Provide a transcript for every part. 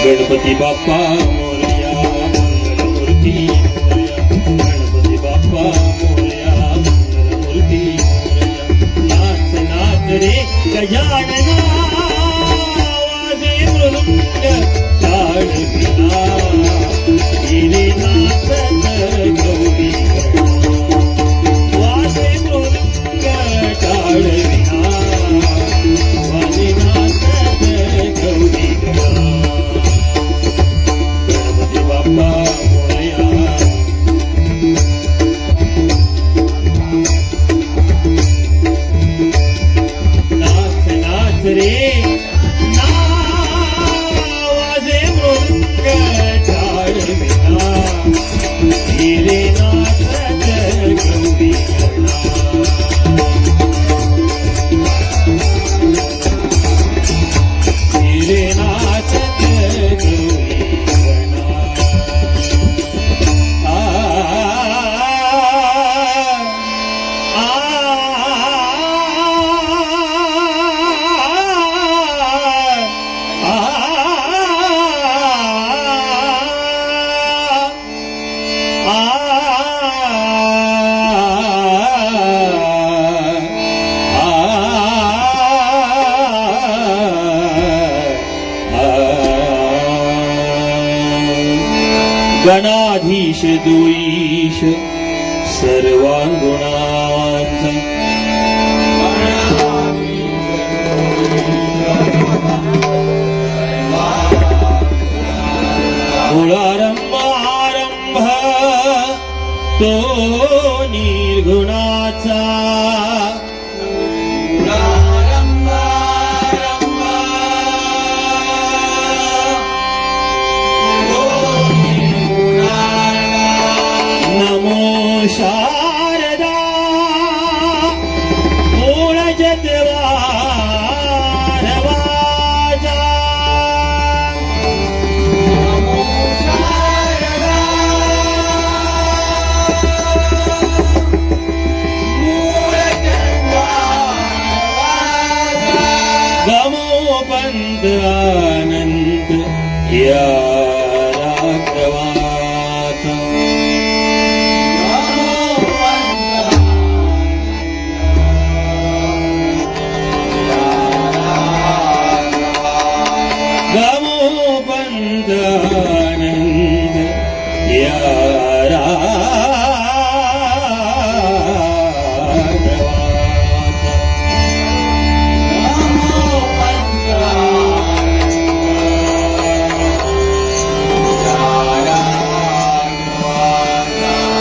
गणपती बाप्पा मोरया मंगलमूर्ती मोरया गणपती बाप्पा मोरया मंगलमूर्ती मोरया नाच नाच रे गजानना वाजे मृदुंग ताळविना हिरे नाचत गौरी वाजे मृदुंग ताळविना वाजे नाचत गौरी बाप्पा मोरया नाच नाच रे वाजे मृदुंग ताळविना हिरे नाचत गौरी हिरे नाचत गौरी गणाधीश दुईश सर्वांगुणांत मूळारंभ आरंभ तो निर्गुणाचा शारदा मूळ जतवार वाजा गमो पंत आनंद या राघवाचा आनंद या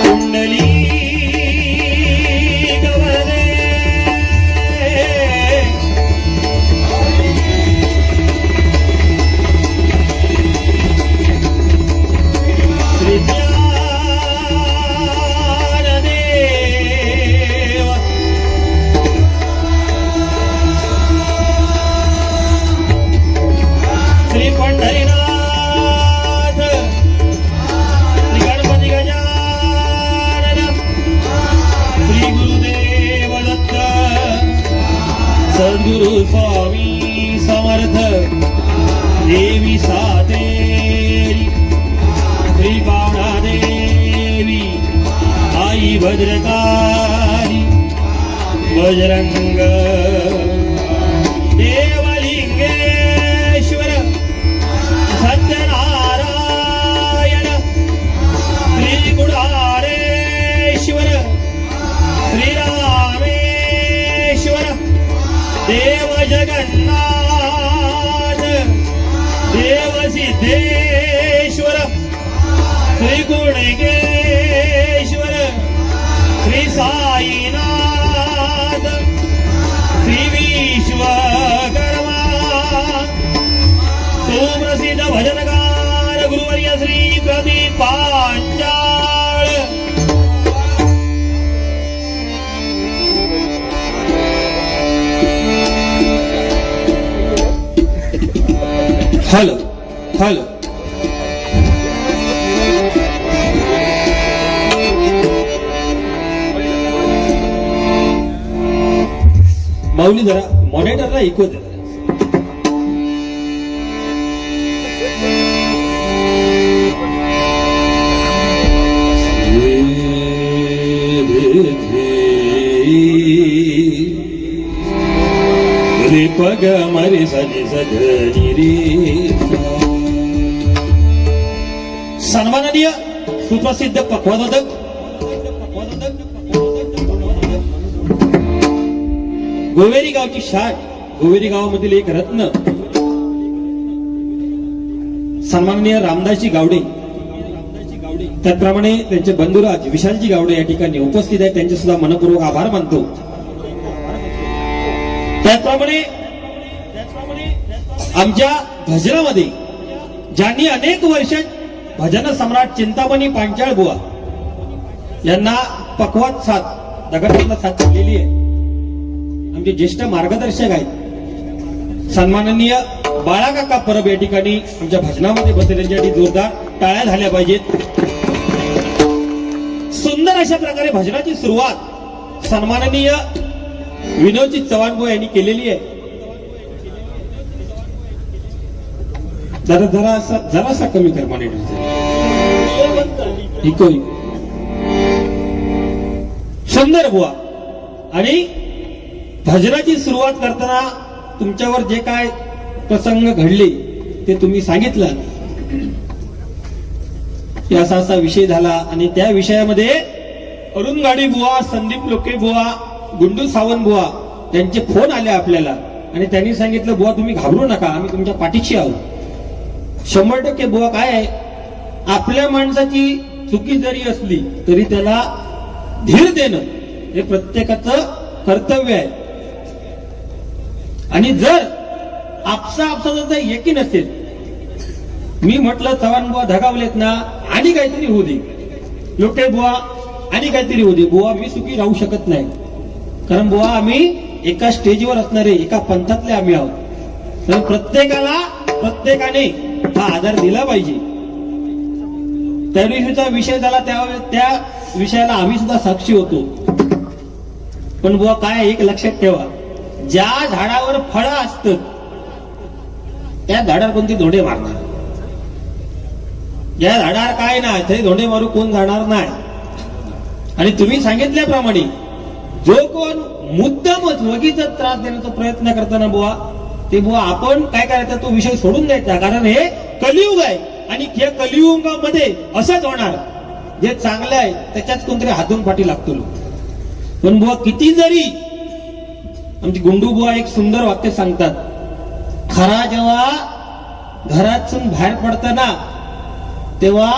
कुंडली गवरे श्री पंढरीनाथ श्री गणपती गजानन श्री गुरुदेव दत्त सद्गुरु स्वामी समर्थ देवी सातेरी श्री पावनादेवी आई भद्रकाली बजरंग देवलिंगेश्वर सत्यनारायण श्री गुणगेश्वर श्री साईनाथ श्री विश्वकर्मा सुप्रसिद्ध भजनकार गुरुवर्य श्री प्रदीप पांचाळ हॅलो हॅलो माऊली जरा मॉनिटरला ऐकू दे. रे पग मरे सजे सजनी रे. सन्माननीय सुप्रसिद्ध पक्वादक गोवेरी गावची शाट, गोवेरी गावामधील एक रत्न सन्माननीय रामदासजी गावडे, त्याचप्रमाणे त्यांचे बंधुराज विशालजी गावडे या ठिकाणी उपस्थित आहेत. त्यांचे सुद्धा मनपूर्वक आभार मानतो. त्याचप्रमाणे आमच्या भजनामध्ये ज्यांनी अनेक वर्ष भजन सम्राट चिंतामणी पांचाळ बुवा यांना पक्वात साथ दगडातला साथ दिलेली आहे. आमचे ज्येष्ठ मार्गदर्शक आहेत सन्माननीय बाळाकाका परब या ठिकाणी आमच्या भजनामध्ये बसलेल्यांसाठी जोरदार टाळ्या झाल्या पाहिजेत. सुंदर अशा प्रकारे भजनाची सुरुवात सन्माननीय विनोदजी चव्हाण भाऊ यांनी केलेली आहे. जरासा कमी कर मॉनिटर. सुंदर बुवा आणि भजनाची सुरुवात करताना तुमच्यावर जे काय प्रसंग घडले ते तुम्ही सांगितलं की असा असा विषय झाला आणि त्या विषयामध्ये अरुण गाडी बुवा, संदीप लोके बुवा, गुंडू सावंत बुवा त्यांचे फोन आले आपल्याला आणि त्यांनी सांगितलं बुवा तुम्ही घाबरू नका, आम्ही तुमच्या पाठीशी आहोत. 100% बुवा काय आहे, आपल्या माणसाची चुकी जरी असली तरी त्याला धीर देणं हे प्रत्येकाचं कर्तव्य आहे. आणि जर आपसा यकीन असेल, मी म्हटलं चव्हाण बुवा धगावलेत ना आणि काहीतरी होऊ दे, लोटे बुवा आणि काहीतरी होऊ दे, बुवा मी सुखी राहू शकत नाही. कारण बुवा आम्ही एका स्टेजवर असणारे एका पंथातले आम्ही आहोत. तर प्रत्येकाने हा आधार दिला पाहिजे. त्या दिवशीचा विषय झाला त्या विषयाला आम्ही सुद्धा साक्षी होतो. पण बुवा काय एक लक्षात ठेवा, ज्या झाडावर फळं असतं त्या झाडावर कोणती धोंडे मारणार, ज्या झाडावर काय नाही तरी धोंडे मारू कोण जाणार नाही. आणि तुम्ही सांगितल्याप्रमाणे जो कोण मुद्दामच वगीचा त्रास देण्याचा प्रयत्न करताना बुवा ते बुवा आपण काय करायचं, तो विषय सोडून द्यायचा. कारण हे कलियुग आहे आणि या कलियुगामध्ये असंच होणार, जे चांगलं आहे त्याच्याच कोणतरी हातून पाठी लागतो लोक. पण बुवा किती जरी आमची गुंडू बुवा एक सुंदर वाक्य सांगतात, खरा जेव्हा घरातून बाहेर पडताना तेव्हा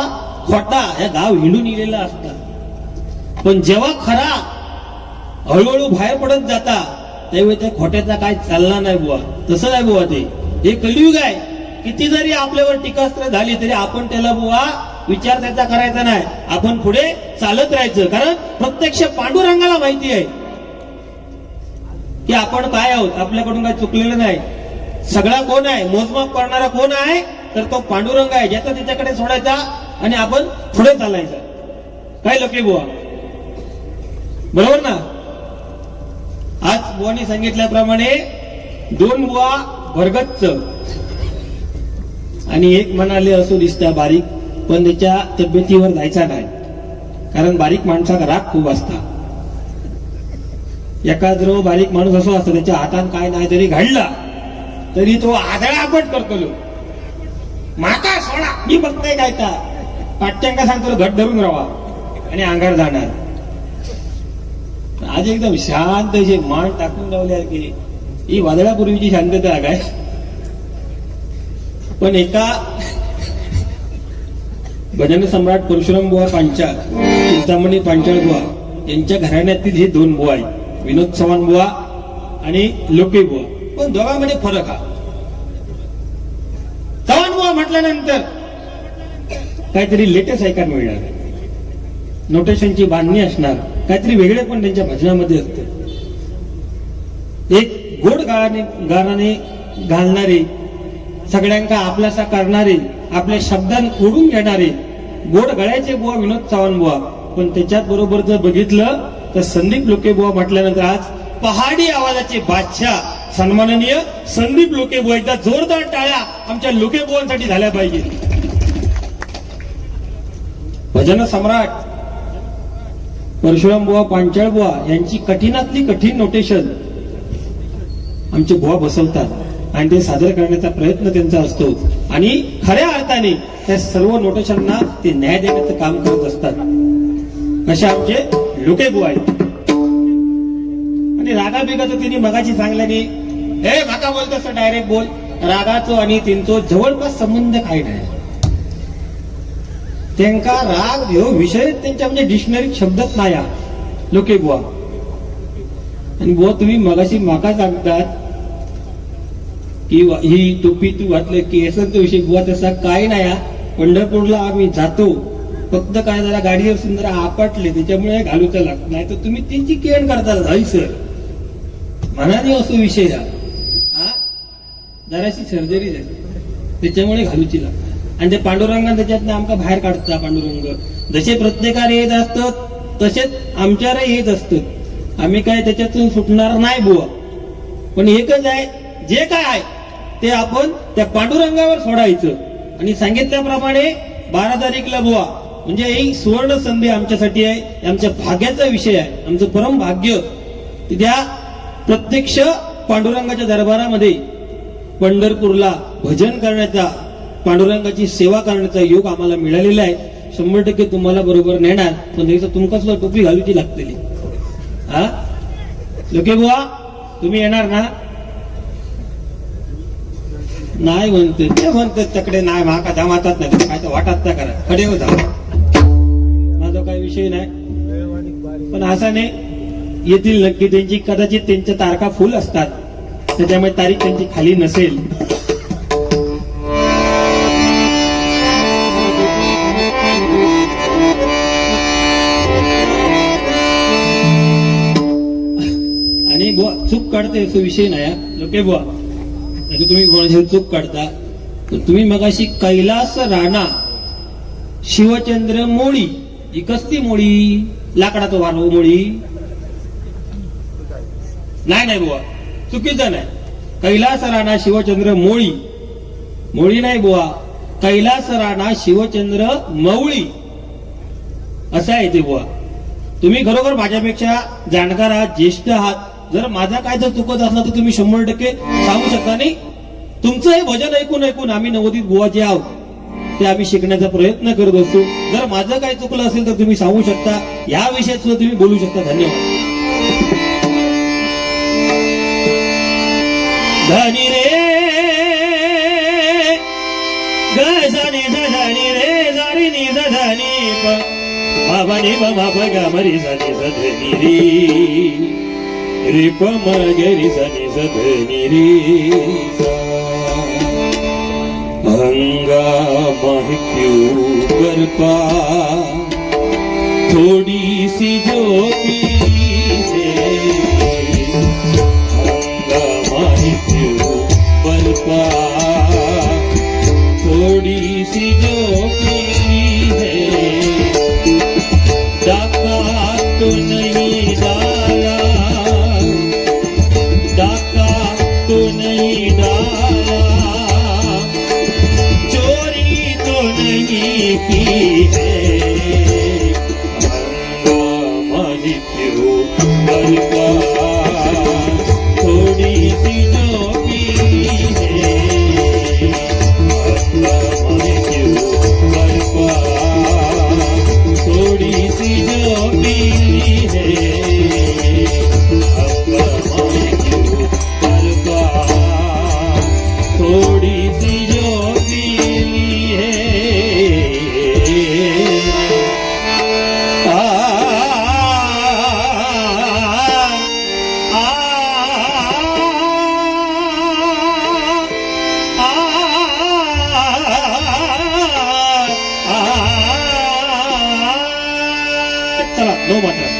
खोटा या गाव हिंडून इलेला असता, पण जेव्हा खरा हळूहळू बाहेर पडत जाता त्यावेळी त्या खोट्याचा काय चालला नाही बुवा. तसंच आहे बुवा, ते हे कलियुग आहे. किती जरी आपल्यावर टीकास्त्र झाली तरी आपण त्याला बुवा विचार त्याचा करायचा नाही, आपण पुढे चालत राहायचं. कारण प्रत्यक्ष पांडुरंगाला माहिती आहे की आपण काय आहोत, आपल्याकडून काय चुकलेलं नाही. सगळा कोण आहे, मोजमाप करणारा कोण आहे, तर तो पांडुरंग आहे, ज्याचा त्याच्याकडे सोडायचा आणि आपण पुढे चालायचं. काय लोके बुवा, बरोबर ना? आज बुवानी सांगितल्याप्रमाणे 2 बुवा भरगच्च आणि एक म्हणाले असो दिसता बारीक, पण त्याच्या तब्येतीवर जायचा नाही. कारण बारीक माणसाचा राग खूप असता. एखादा बारीक माणूस असो असतो, त्याच्या हातात काय नाही तरी घडला तरी तो आदळापट करतो. माता सोडा, मी बघताय काय का पाट्यांका सांगतो घट धरून राहा आणि अंगार जाणार. आज एकदम शांत जे मान टाकून लावले की ही वादळापूर्वीची शांतता काय. पण भजन सम्राट परशुराम बुवा पांचाळ, चिंतामणी पांचाळ बुवा यांच्या घराण्यातील हे दोन बुवा आहेत, विनोद चव्हाण बुवा आणि लोके बुवा. पण दोघांमध्ये फरक हा. चव्हाण बुवा म्हटल्यानंतर काहीतरी लेटेस्ट ऐकायला मिळणार, नोटेशनची बांधणी असणार, काहीतरी वेगळे पण त्यांच्या भजनामध्ये असते. एक गोड गाण्याने घालणारे, सगळ्यांका आपलासा करणारे, आपल्या शब्दांत ओढून घेणारे गोड गळ्याचे बुवा विनोद चव्हाण बुवा. पण त्याच्यात बरोबर जर बघितलं तर संदीप लोके बुवा म्हटल्यानंतर आज पहाडी आवाजाचे बादशाह सन्माननीय संदीप लोके बुवा. एकदा जोरदार टाळ्या आमच्या लोके बुवांसाठी झाल्या पाहिजे. भजन सम्राट परशुराम बुवा पांचाळ बुवा यांची कठीणातली कठीण नोटेशन आमचे बुवा बसवतात आणि ते सादर करण्याचा प्रयत्न त्यांचा असतो. आणि खऱ्या अर्थाने त्या सर्व नोटेशनना ते न्याय देण्याचं काम करत असतात. असे आमचे लोके बुवा आहेत. आणि रागा बिगाचं तिने मगाची सांगल्याने हे माका बोलतोस डायरेक्ट बोल. रागाचो आणि तिंचो जवळपास संबंध काय नाही. त्यांका राग ह्यो विषय त्यांच्या म्हणजे डिक्शनरी शब्दच नाही लोके बुवा. आणि बुवा तुम्ही मगाशी माका सांगतात की ही टोपी तू घातलं की असं तो विषय बुवा तसा काय नाही. पंढरपूरला आम्ही जातो फक्त काय जरा गाडीवर सुंदर आपटले त्याच्यामुळे घालूचा लागत नाही तर तुम्ही त्यांची केण करता नाही सर मनाने असो विषय हा जराशी सर्जरी झाली त्याच्यामुळे घालूची लागतात. आणि ते पांडुरंगान त्याच्यातनं आमका बाहेर काढता. पांडुरंग जसे प्रत्येकाने येत असतात तसेच आमच्यावर येत असतात. आम्ही काय त्याच्यातून सुटणार नाही बुवा. पण एकच आहे जे काय आहे ते आपण त्या पांडुरंगावर सोडायचं. आणि सांगितल्याप्रमाणे 12 तारीखला बुवा म्हणजे ही सुवर्ण संधी आमच्यासाठी आहे. आमच्या भाग्याचा विषय आहे. आमचं परम भाग्य त्या प्रत्यक्ष पांडुरंगाच्या दरबारामध्ये पंढरपूरला भजन करण्याचा, पांडुरंगाची सेवा करण्याचा योग आम्हाला मिळालेला आहे. 100% तुम्हाला बरोबर नेणार. पण त्याचं तुमका सुद्धा टोपी घालूची लागतेली. हा लोके बुवा तुम्ही येणार ना. नाही म्हणते ते म्हणतात तकडे नाही महाका जमातात नाही काय तर वाटत नाही करा खडे हो जा माझा काही विषय नाही. पण असा नाही येतील नक्की. त्यांची कदाचित त्यांच्या तारखा फुल असतात त्याच्यामुळे तारीख त्यांची खाली नसेल. आणि बुवा चूक काढते असं विषय नाही लोके बुवा. तुम्ही कोणाची चूक काढता तर तुम्ही मगाशी कैलास राणा शिवचंद्र मोळी ही कसली मोळी लाकडाचं वाढव मोळी नाही बुवा चुकीचं नाही. कैलास राणा शिवचंद्र मोळी मोळी नाही बुवा कैलास राणा शिवचंद्र मवळी असं आहे ते बुवा. तुम्ही खरोखर माझ्यापेक्षा जाणकार आहात, ज्येष्ठ आहात. जर माझा काय जर चुकत असला तर तुम्ही 100% सांगू शकता. नाही तुमचं हे भजन ऐकून आम्ही नवोदित बुवा जे आहोत ते आम्ही शिकण्याचा प्रयत्न करत असतो. जर माझं काय चुकलं असेल तर तुम्ही सांगू शकता. या विषयात सुद्धा तुम्ही बोलू शकता. धन्यवाद. धनी रे गजानी धनी रे जारी नि धनी प बाबानी बाबा बगा मरी सनी सधनी रे रे प मगरी सनी सधनी रे हंगामा क्यों बरपा थोड़ी सी जो पीछे हंगामा क्यों बरपा थोड़ी सी जो पी है डाका तो नहीं डाला डाका तो नहीं डाला चोरी तो नहीं की है हंगामा क्यों बरपा थोड़ी सी जो पी है हंगामा क्यों बरपा थोड़ी सी जो पी है हंगामा क्यों बरपा थोड़ी सी जो पी है नो मात्र.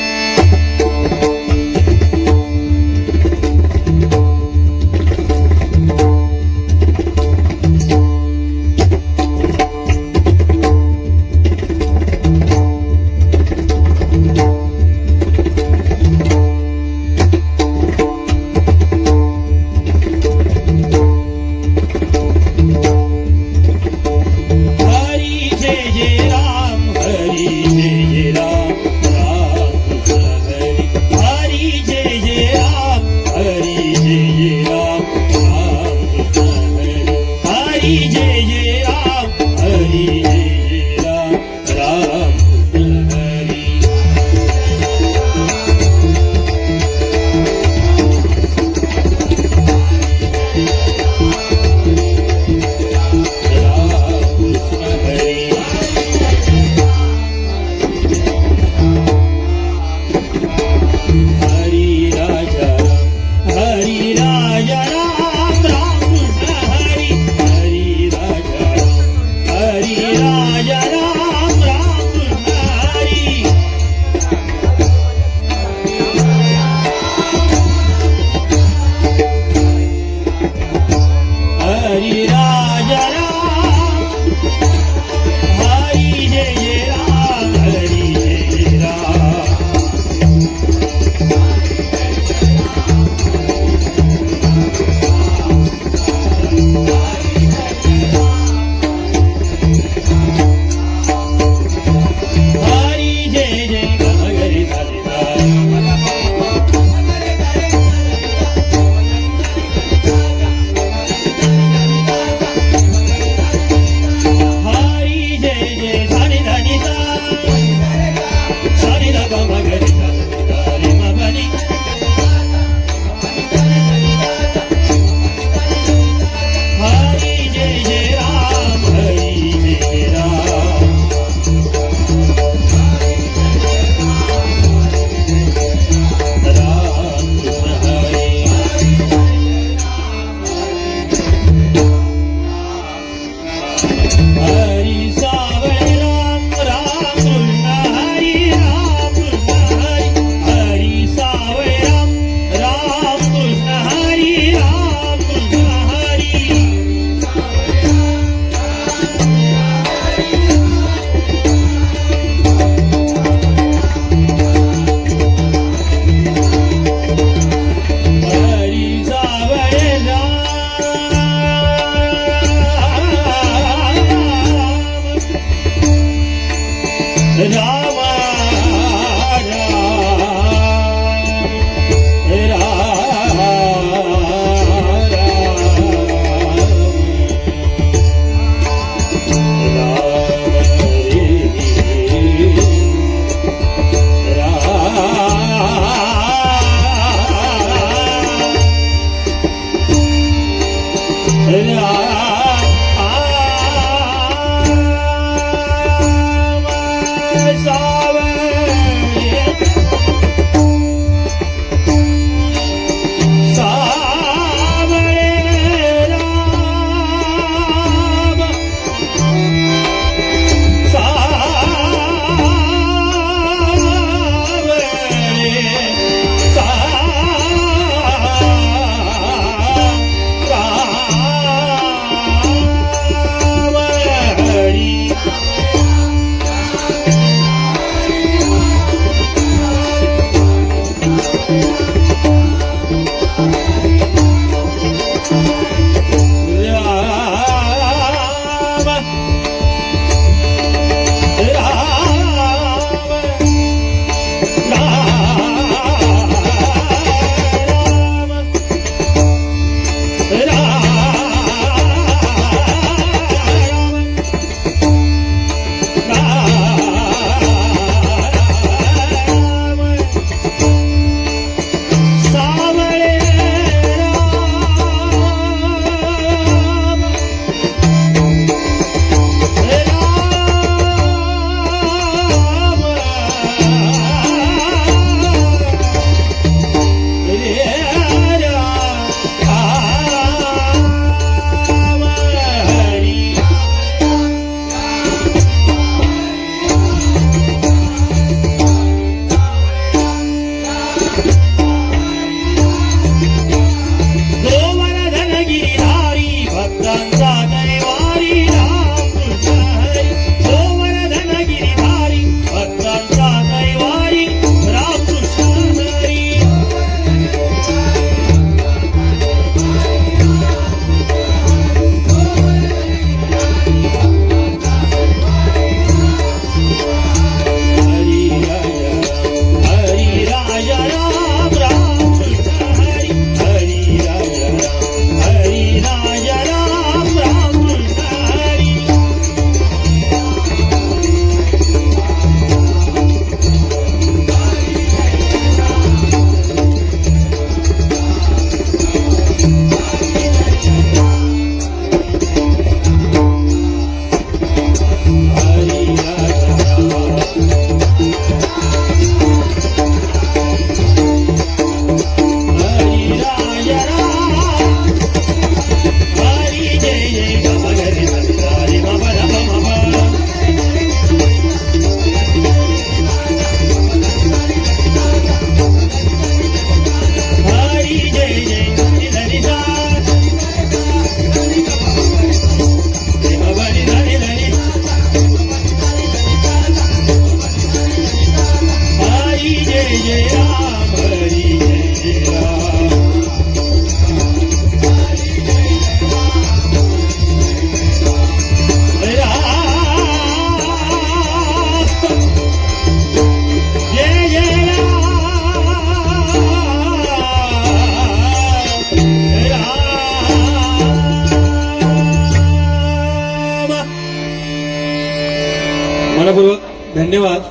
मनपूर्वक धन्यवाद.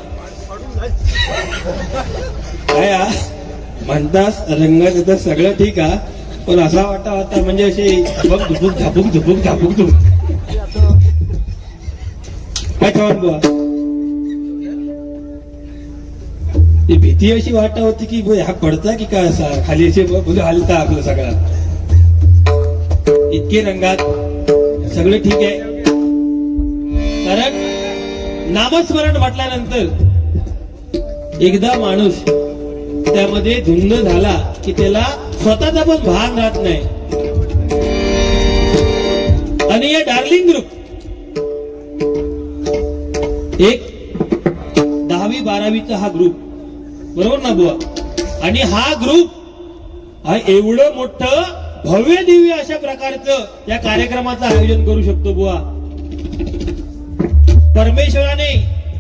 काय म्हणतास रंगाचं तर सगळं ठीक आहे, पण असा वाटतं आता म्हणजे असे झुपूक झापूक झुपूक झापूक झुपूक काय चव्हाण बुवा, ती भीती अशी वाटत होती की ह्या पडता की काय असा खाली असे हलता आपलं सगळा. इतके रंगात सगळं ठीक आहे, कारण नामस्मरण म्हटल्यानंतर एकदा माणूस त्यामध्ये धुंद झाला की त्याला स्वतःचा पण भान राहत नाही. आणि या डार्लिंग ग्रुप एक 10वी-12वीचा हा ग्रुप, बरोबर ना बुवा, आणि हा ग्रुप हा एवढं मोठं भव्य दिव्य अशा प्रकारचं या कार्यक्रमाचं आयोजन करू शकतो बुवा. परमेश्वराने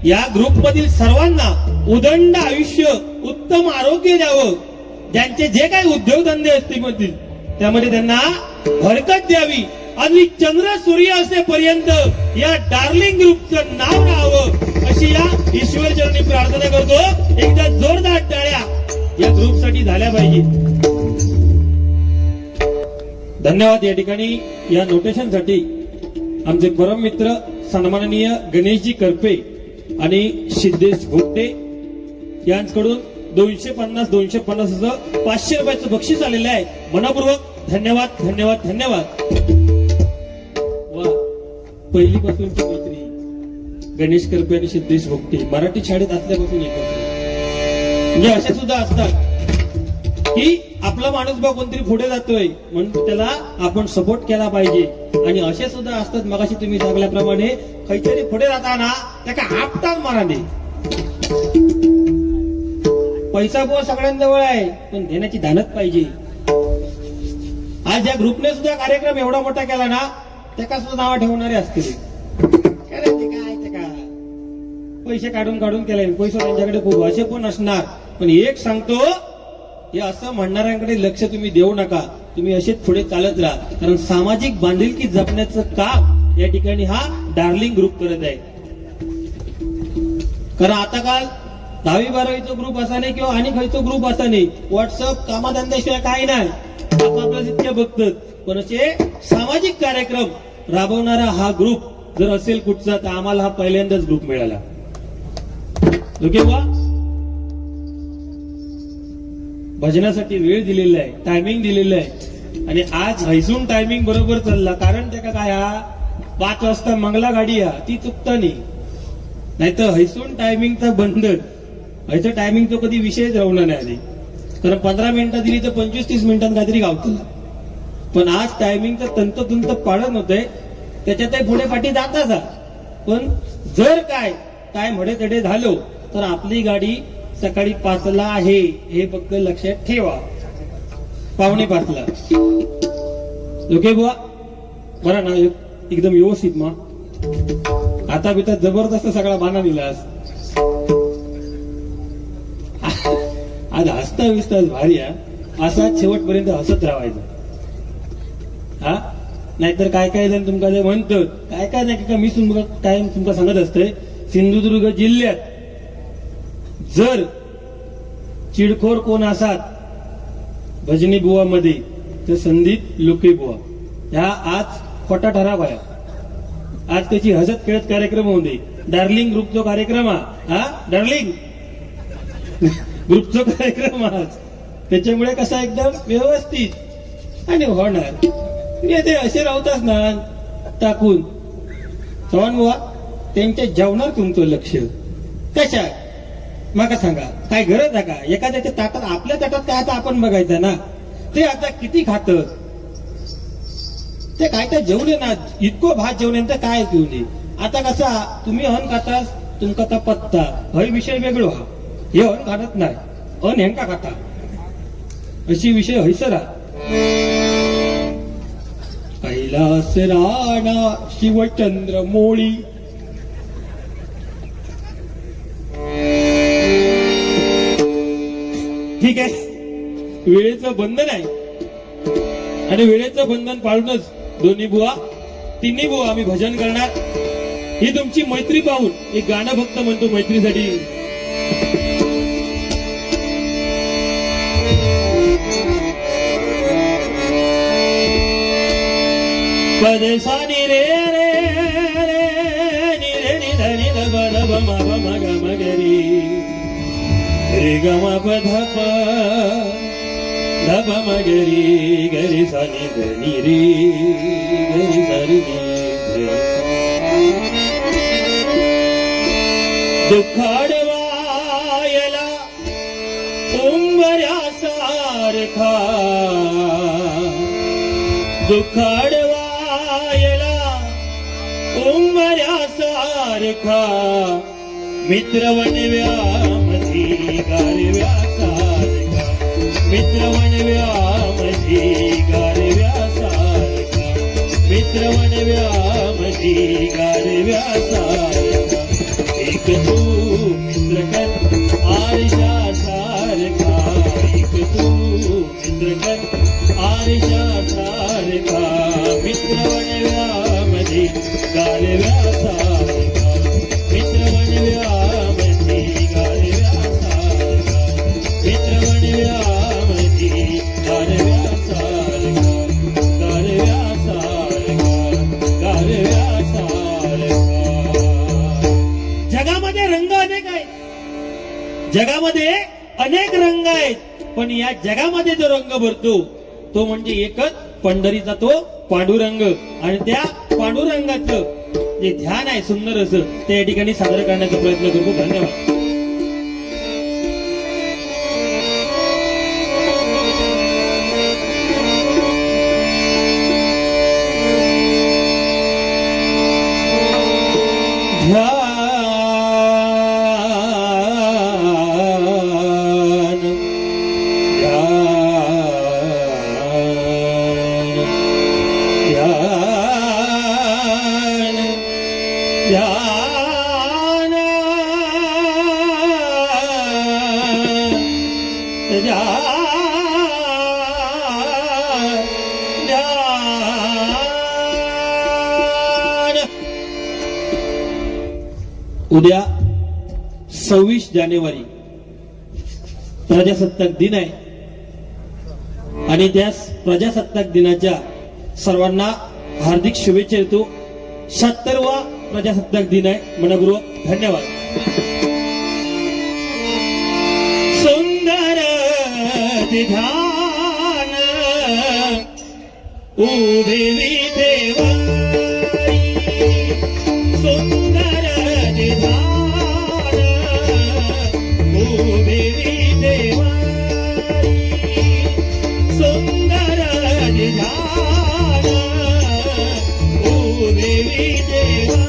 या ग्रुपमधील सर्वांना उदंड आयुष्य, उत्तम आरोग्य द्यावं. ज्यांचे जे काही उद्योगधंदे असतील त्यामध्ये त्यांना भरकत द्यावी आणि चंद्र सूर्य असेपर्यंत या डार्लिंग ग्रुपचं नाव राहावं अशी या ईश्वरचरणी प्रार्थना करतो. एकदा जोरदार टाळ्या या ग्रुपसाठी झाल्या पाहिजे. धन्यवाद. या ठिकाणी या नोटेशनसाठी आमचे परम मित्र सन्माननीय गणेशजी करपे आणि सिद्धेश भोगटे यांच्याकडून 250 असं 500 रुपयाचं बक्षीस आलेलं आहे. मनपूर्वक धन्यवाद धन्यवाद धन्यवाद. वा, पहिलीपासूनची मैत्री गणेश करपे आणि सिद्धेश भोगटे मराठी शाळेत असल्यापासून एकत्र. म्हणजे असे सुद्धा असतात की आपला माणूस बा कोणतरी पुढे जातोय म्हणून त्याला आपण सपोर्ट केला पाहिजे. आणि असे सुद्धा असतात, मगाशी तुम्ही सांगल्याप्रमाणे काहीतरी पुढे जाताना त्याला आपटाच माराने. पैसा बुवा सगळ्यांजवळ आहे, पण देण्याची धानत पाहिजे. आज या ग्रुपने सुद्धा कार्यक्रम एवढा मोठा केला ना, त्याका सुद्धा नाव ठेवणारे असतील. काय ते का पैसे काढून काढून केले, पैसा त्यांच्याकडे खूप असे पण असणार. पण एक सांगतो, हे असं म्हणणाऱ्यांकडे लक्ष तुम्ही देऊ नका. तुम्ही असेच पुढे चालत राहा, कारण सामाजिक बांधिलकी जपण्याचं काम या ठिकाणी हा डार्लिंग ग्रुप करत आहे. कारण आता काल 10वी-12वीचा ग्रुप असा नाही किंवा आणि खायचा ग्रुप असा नाही, व्हॉट्सअप कामाधंद्याशिवाय काही नाही, आपलं इतके बघतात. पण असे सामाजिक कार्यक्रम राबवणारा हा ग्रुप जर असेल कुठचा, तर आम्हाला हा पहिल्यांदाच ग्रुप मिळाला. ओके बा, भजनासाठी वेळ दिलेला आहे, टायमिंग दिलेलं आहे. आणि आज हैसून टायमिंग बरोबर चालला, कारण त्या काय 5 वाजता मंगला गाडी ती चुकता नाही तर हैसून टायमिंगचा बंधन. ह्याचं टायमिंगचा कधी विषयच राहणार नाही आधी, कारण 15 मिनिटं दिली तर 25-30 मिनिटांत काहीतरी गावतं. पण आज टायमिंगचं तंतोतंत पाळण होतंय, त्याच्यातही पुढे पाठी जाताच. पण जर काय म्हणे तडे झालो तर आपली गाडी सकाळी 5ला आहे हे फक्त लक्षात ठेवा. 4:45ला. ओके बुवा, बरा ना, एकदम व्यवस्थित मा. आता बिता जबरदस्त सगळा बाना दिलास. आज हसता विसताच भारी असा शेवटपर्यंत हसत राहायचं. हा, नाहीतर काय काय जण तुमका जे म्हणतात, काय नाही का, मी कायम तुमका सांगत असतोय, सिंधुदुर्ग जिल्ह्यात जर चिडखोर कोण असात भजनी बुवा मध्ये, तर संदीप लोके बुवा. ह्या आज खोटा ठराव आहे. आज त्याची हसत खेळत कार्यक्रम होऊ दे. डार्लिंग ग्रुपचा कार्यक्रम हा डार्लिंग ग्रुपचा कार्यक्रम आज, त्याच्यामुळे कसा एकदम व्यवस्थित आणि होणार. ते असे राहताच ना टाकून चव्हाण बुवा, त्यांच्या जेवणावर तुमचं लक्ष कशा मग सांगा, काय गरज आहे का? एखाद्याच्या ताटात, आपल्या ताटात काय आता आपण बघायचं ना, ते आता किती खात, ते काय तर जेवले ना, इतकं भात जेवल्यानंतर काय जेवले. आता कसा तुम्ही अन्न खातास, तुमका तर पत्ता हा विषय वेगळो. हे अन्न खात नाही, अन्न हेंका खाता, अशी विषय हैसरा. कैलास राणा शिवचंद्र मोळी, ठीक आहे. वेळेचं बंधन आहे आणि वेळेचं बंधन पाळूनच दोन्ही बुवा, तिन्ही बुवा आम्ही भजन करणार. ही तुमची मैत्री पाहून एक गाणं फक्त म्हणतो मैत्रीसाठी. पदसा नि रे रे रे नि रे नि ध नि ध ब ध ब म ब म ग म ग रे रे ग म प ध प ध ब म ग रे ग रे सा नि ध नि रे ग रे सा रे नि ध रे सा. दुःखाडवायला उंबऱ्यासारखा दुःखाडवायला उंबऱ्यासारखा मित्रवणव्यामधी गारव्यासारखा मित्रवणव्यामधी गारव्यासारखा मित्रवणव्यामधी गारव्यासारखा एक तू मित्रकर आरशासारखा एक तू मित्रकर आरशासारखा मित्रवणव्यामधी गारव्यासारखा मित्रवणव्यामधी गारव्यासारखा मित्रवणव्यामधी गारव्यासारखा गारव्यासारखा गारव्यासारखा. जगामध्ये रंग अनेक आहेत, जगामध्ये अनेक रंग आहेत, पण या जगामध्ये जो रंग भरतो तो म्हणजे एकच पंढरीचा तो पांडुरंग. आणि त्या पांडुरंगाचं जे ध्यान आहे सुंदर असं ते या ठिकाणी सादर करण्याचा प्रयत्न करतो. धन्यवाद. उद्या 26 जानेवारी प्रजासत्ताक दिन आहे आणि त्या प्रजासत्ताक दिनाच्या सर्वांना हार्दिक शुभेच्छा देतो. 76वा प्रजासत्ताक दिन आहे. मनपूर्वक धन्यवाद. सुंदर ध्यान उभे विठेवा सुंदर ध्यान उभे विठेवा सुंदर ध्यान उभे विठेवा.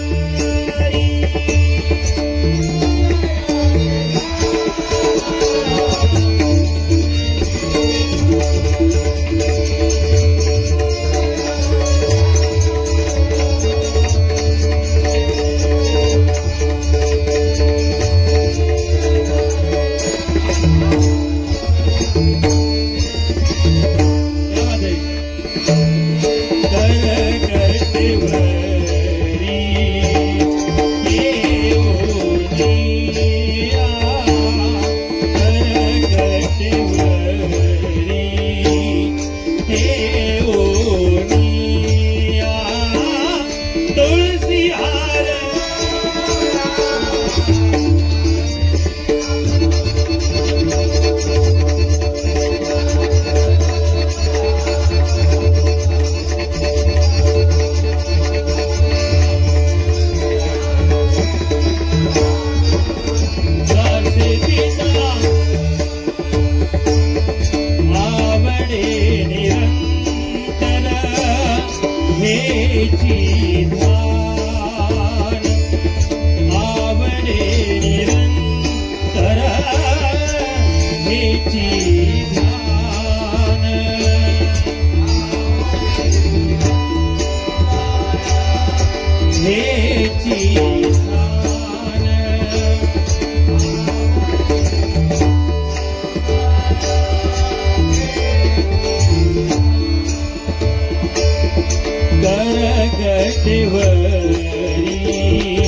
करगटवरी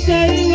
सर्व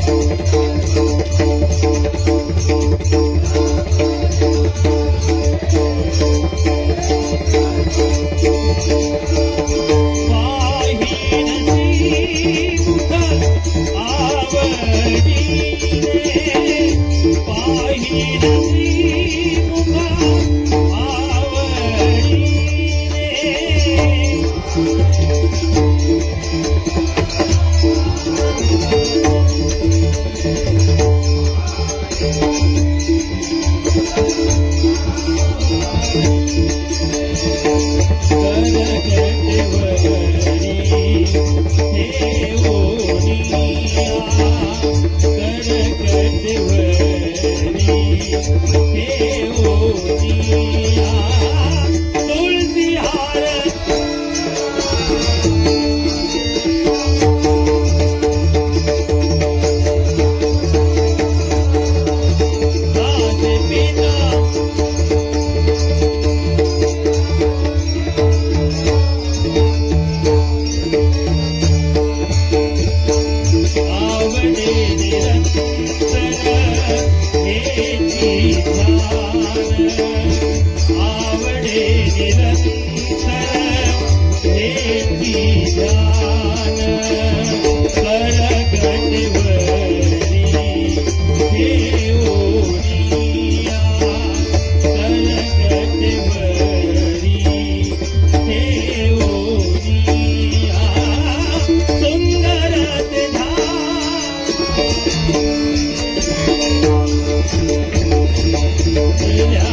सुख या